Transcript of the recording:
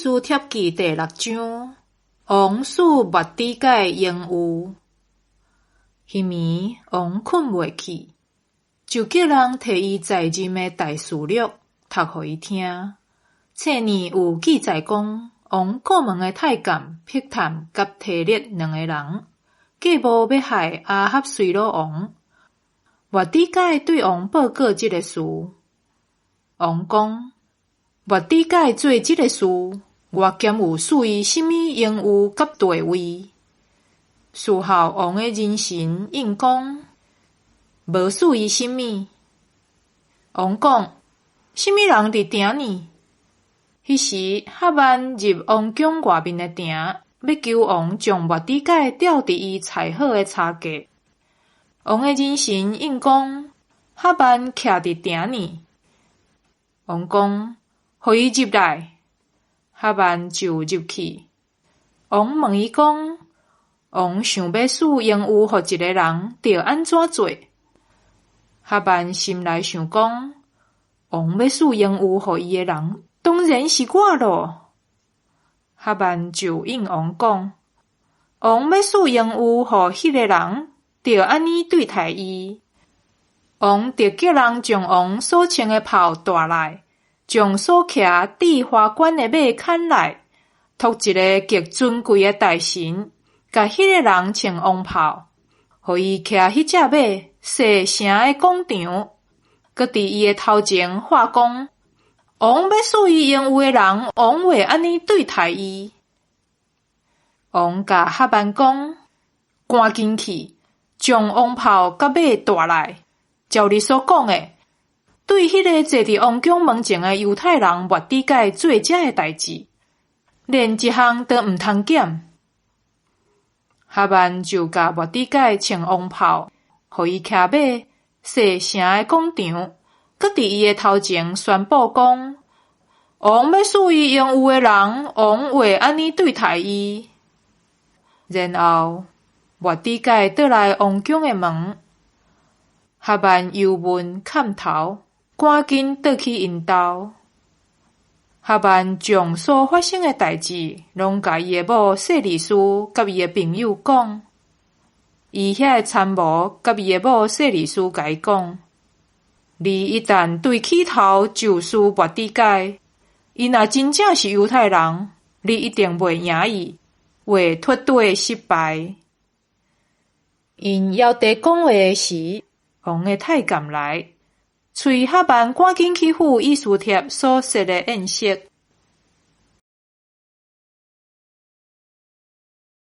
书帖记第6章，王使末底改应允。迄暝，王困袂去，就叫人摕伊在任的大事录读互伊听。册内有记载讲，王过门的太监辟探甲提列两个人，计谋要害亚哈随鲁王。末底改对王报告这个事，王讲：末底改做这个事，我兼有赐伊什么荣誉甲地位？事后，王的人臣应讲：无赐伊什么。王讲：什么人伫鼎呢？迄时，哈曼入王宫外面的鼎，要求王将末底改吊伫伊裁好的差价。王的人臣应讲：哈曼徛伫鼎呢。王讲：互伊入来。哈曼就入去。王问伊讲：王想要赐荣誉互一个人，着安怎做？哈曼心内想讲：王要赐荣誉互伊的人，当然是我咯。哈曼就应王讲：王要赐荣誉互迄个人，着安尼对待伊。王就叫人将王所穿的袍带来，将所徛伫花冠的马牵来，托一个极尊贵的大臣，甲迄个人穿王袍，互伊徛迄只马，设城的广场，搁伫伊的头前喊讲：王要赐伊荣誉的人，王会安尼对待伊。王甲哈曼讲：赶紧去，将王袍甲马带来，照你所讲的，对迄个坐伫王宫门前的犹太人末底改做这的代志，连一项都毋通减。哈曼就甲末底改穿王袍，互伊骑马，设城的广场，搁伫伊的头前宣布讲：王要赐伊荣誉的人，王会安尼对待伊。然后，末底改倒来王宫的门，哈曼忧闷砍头，赶紧倒去因兜。哈曼将所发生的代志，拢甲伊的某舍利斯甲伊的朋友讲。伊遐的参谋甲伊的某舍利斯甲伊讲：你一旦对起头就是末底改，伊若真正是犹太人，你一定袂赢伊，会绝对失败。因要伫讲话的时，王的太监来，催哈曼赶紧去赴以斯帖所设的宴席。